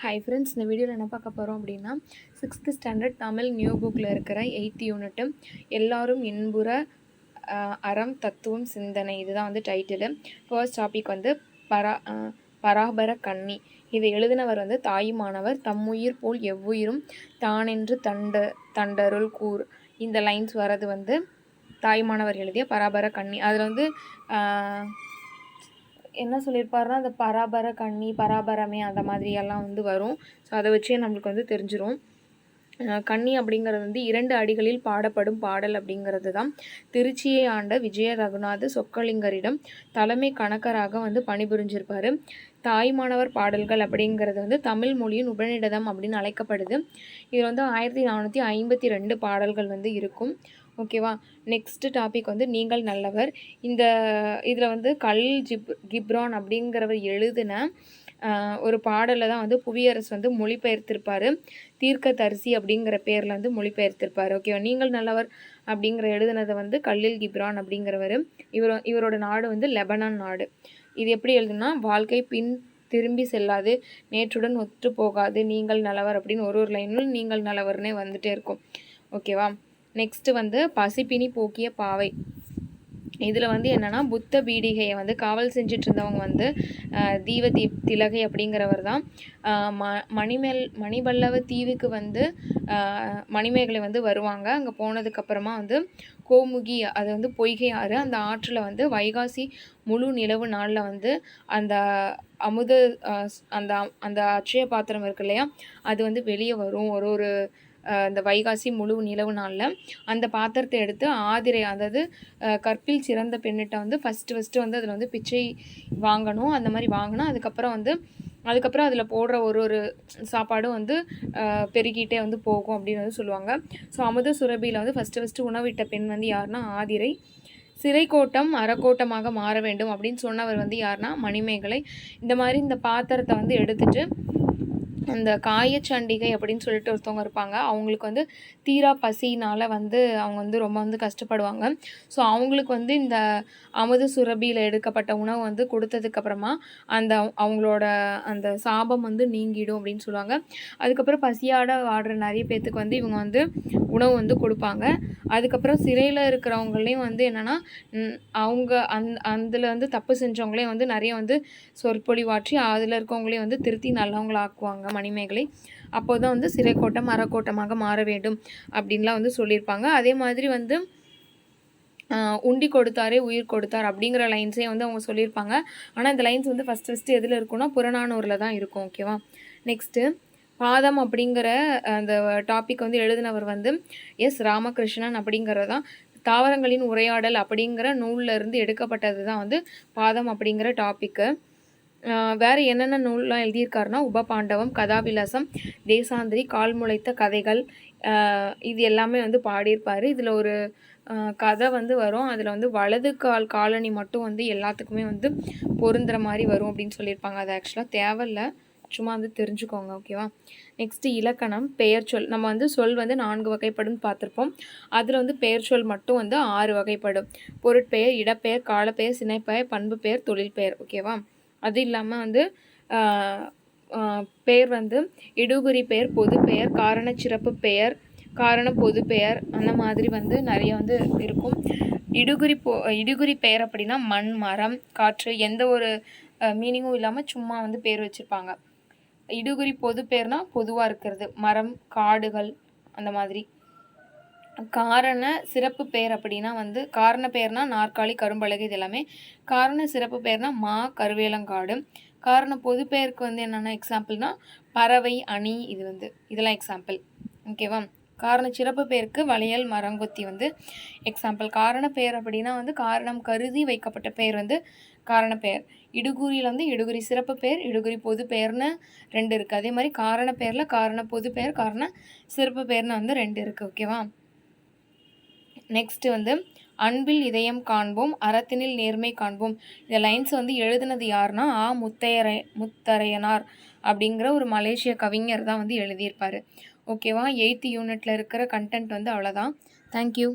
Hi friends, இந்த வீடியோவில் என்ன பார்க்க போகிறோம் அப்படின்னா 6th ஸ்டாண்டர்ட் தமிழ் நியூ புக்கில் இருக்கிற 8th யூனிட்டு எல்லாரும் இன்புற அறம் தத்துவம் சிந்தனை. இதுதான் வந்து டைட்டிலு. ஃபர்ஸ்ட் டாபிக் வந்து பராபர கண்ணி. இதை எழுதினவர் வந்து தாயுமானவர். தம்முயிர் போல் எவ்வுயிரும் தானென்று தண்டருள் கூர். இந்த லைன்ஸ் வர்றது வந்து தாயுமானவர் எழுதிய பராபர கண்ணி. அதில் வந்து என்ன சொல்லியிருப்பாருன்னா, அந்த பராபர கண்ணி பராபரமே அந்த மாதிரியெல்லாம் வந்து வரும். ஸோ அதை வச்சே நம்மளுக்கு வந்து தெரிஞ்சிடும். கண்ணி அப்படிங்கிறது வந்து 2 அடிகளில் பாடப்படும் பாடல் அப்படிங்கிறது தான். திருச்சியை ஆண்ட விஜய ரகுநாத சொக்கலிங்கரிடம் தலைமை கணக்கராக வந்து பணிபுரிஞ்சிருப்பார். தாய்மானவர் பாடல்கள் அப்படிங்கிறது வந்து தமிழ் மொழியின் உபநிடதம் அப்படின்னு அழைக்கப்படுது. இதில் வந்து 1452 பாடல்கள் வந்து இருக்கும். ஓகேவா. நெக்ஸ்ட்டு டாபிக் வந்து நீங்கள் நல்லவர். இதில் வந்து கிப்ரான் அப்படிங்கிறவர் எழுதின ஒரு பாடலை தான் வந்து புவியரசு வந்து மொழிபெயர்த்திருப்பார். தீர்க்கதரிசி அப்படிங்கிற பேரில் வந்து மொழிபெயர்த்திருப்பார். ஓகேவா. நீங்கள் நல்லவர் அப்படிங்கிற எழுதினதை வந்து கிப்ரான் அப்படிங்கிறவர். இவரோட நாடு வந்து லெபனான் நாடு. இது எப்படி எழுதுனா, வாழ்க்கை பின் திரும்பி செல்லாது, நேற்றுடன் ஒத்து போகாது, நீங்கள் நல்லவர் அப்படின்னு ஒரு லைனில் நீங்கள் நல்லவர்னே வந்துட்டே இருக்கும். ஓகேவா. நெக்ஸ்ட்டு வந்து பசிப்பினி போக்கிய பாவை. இதில் வந்து என்னென்னா, புத்த பீடிகையை வந்து காவல் செஞ்சுட்டு இருந்தவங்க வந்து திலகை அப்படிங்கிறவர் தான். மணிபல்லவ தீவுக்கு வந்து மணிமேகலை வந்து வருவாங்க. அங்கே போனதுக்கப்புறமா வந்து கோமுகி, அது வந்து பொய்கை ஆறு, அந்த ஆற்றில் வந்து வைகாசி முழு நிலவு நாளில் வந்து அந்த அந்த அந்த அட்சய பாத்திரம் இருக்கு இல்லையா, அது வந்து வெளியே வரும். ஒரு இந்த வைகாசி முழு நிலவு நாளில் அந்த பாத்திரத்தை எடுத்து ஆதிரை, அதாவது கற்பில் சிறந்த பெண்ணிட்ட வந்து ஃபஸ்ட்டு வந்து அதில் வந்து பிச்சை வாங்கணும். அந்த மாதிரி வாங்கினா அதுக்கப்புறம் அதில் போடுற ஒரு சாப்பாடும் வந்து பெருகிட்டே வந்து போகும் அப்படின்னு வந்து சொல்லுவாங்க. ஸோ அமுத சுரபியில் வந்து ஃபஸ்ட்டு உணவிட்ட பெண் வந்து யாருன்னா ஆதிரை. சிறைக்கோட்டம் அறக்கோட்டமாக மாற வேண்டும் அப்படின்னு சொன்னவர் வந்து யாருன்னா மணிமேகலை. இந்த மாதிரி இந்த பாத்திரத்தை வந்து எடுத்துட்டு அந்த காயச்சண்டிகை அப்படின்னு சொல்லிட்டு ஒருத்தவங்க இருப்பாங்க. அவங்களுக்கு வந்து தீரா பசினால் வந்து அவங்க வந்து ரொம்ப வந்து கஷ்டப்படுவாங்க. ஸோ அவங்களுக்கு வந்து இந்த அமுத சுரபியில் எடுக்கப்பட்ட உணவு வந்து கொடுத்ததுக்கப்புறமா அவங்களோட அந்த சாபம் வந்து நீங்கிடும் அப்படின்னு சொல்லுவாங்க. அதுக்கப்புறம் பசியாட வாடுற நிறைய பேர்த்துக்கு வந்து இவங்க வந்து உணவு வந்து கொடுப்பாங்க. அதுக்கப்புறம் சிறையில் இருக்கிறவங்களையும் வந்து என்னென்னா, அவங்க அதில் வந்து தப்பு செஞ்சவங்களையும் வந்து நிறைய வந்து சொற்பொழிவாற்றி அதில் இருக்கவங்களையும் வந்து திருத்தி நல்லவங்களாக்குவாங்க மணிமேகலை. அப்போது தான் வந்து சிறைக்கோட்டம் அறக்கோட்டமாக மாற வேண்டும் அப்படின்லாம் வந்து சொல்லியிருப்பாங்க. அதே மாதிரி வந்து உண்டி கொடுத்தாரே உயிர் கொடுத்தார் அப்படிங்கிற லைன்ஸே வந்து அவங்க சொல்லியிருப்பாங்க. ஆனால் இந்த லைன்ஸ் வந்து ஃபஸ்ட்டு எதில் இருக்குன்னா புறநானூரில் தான் இருக்கும். ஓகேவா. நெக்ஸ்ட்டு பாதம் அப்படிங்கிற அந்த டாபிக் வந்து எழுதினவர் வந்து எஸ் ராமகிருஷ்ணன் அப்படிங்கிறது தான். தாவரங்களின் உரையாடல் அப்படிங்கிற நூலில் இருந்து எடுக்கப்பட்டது தான் வந்து பாதம் அப்படிங்கிற டாப்பிக்கு. வேறு என்னென்ன நூல்லாம் எழுதியிருக்காருன்னா, உபபாண்டவம், கதாவிலாசம், தேசாந்திரி, கால் முளைத்த கதைகள், இது எல்லாமே வந்து பாடியிருப்பார். இதில் ஒரு கதை வந்து வரும். அதில் வந்து வலது காலனி மட்டும் வந்து எல்லாத்துக்குமே வந்து பொருந்துகிற மாதிரி வரும் அப்படின்னு சொல்லியிருப்பாங்க. அது ஆக்சுவலாக தேவையில்ல, சும்மா வந்து தெரிஞ்சுக்கோங்க. ஓகேவா. நெக்ஸ்ட்டு இலக்கணம், பெயர் சொல். நம்ம வந்து சொல் வந்து 4 வகைப்படும் பார்த்துருப்போம். அதில் வந்து பெயர் சொல் மட்டும் வந்து 6 வகைப்படும். பொருட்பெயர், இடப்பெயர், காலப்பெயர், சினைப்பெயர், பண்பு பெயர், தொழில் பெயர். ஓகேவா. அது இல்லாமல் வந்து பெயர் வந்து இடுகுறி பெயர், பொது பெயர், காரண சிறப்பு பெயர், காரண பொது பெயர், அந்த மாதிரி வந்து நிறைய வந்து இருக்கும். இடுகுறி பெயர் அப்படின்னா மண், மரம், காற்று, எந்த ஒரு மீனிங்கும் இல்லாமல் சும்மா வந்து பேர் வச்சுருப்பாங்க. இடுகுறி பொது பெயர்னா பொதுவாக இருக்கிறது, மரம், காடுகள், அந்த மாதிரி. காரண சிறப்பு பெயர் அப்படின்னா வந்து காரண பெயர்னா நாற்காலி, கரும்பலகை, இது எல்லாமே. காரண சிறப்பு பெயர்னா மா, கருவேலங்காடு. காரண பொது பெயருக்கு வந்து என்னென்ன எக்ஸாம்பிள்னா பறவை, அணி, இதெல்லாம் எக்ஸாம்பிள். ஓகேவா. காரண சிறப்பு பெயருக்கு வளையல், மரங்கொத்தி வந்து எக்ஸாம்பிள். காரண பெயர் அப்படின்னா வந்து காரணம் கருதி வைக்கப்பட்ட பெயர் வந்து காரண பெயர். இடுகுறியில் வந்து இடுகுறி சிறப்பு பெயர், இடுகுறி பொது பெயர்னு 2 இருக்குது. அதே மாதிரி காரண பெயரில் காரண பொது பெயர், காரண சிறப்பு பெயர்னு வந்து 2 இருக்குது. ஓகேவா. நெக்ஸ்ட்டு வந்து அன்பில் இதயம் காண்போம், அறத்தினில் நேர்மை காண்போம். இந்த லைன்ஸ் வந்து எழுதினது யாருன்னா முத்தரையனார் அப்படிங்கிற ஒரு மலேசிய கவிஞர் தான் வந்து எழுதியிருப்பார். ஓகேவா. 8th யூனிட்டில் இருக்கிற கண்டென்ட் வந்து அவ்வளோதான். தேங்க்யூ.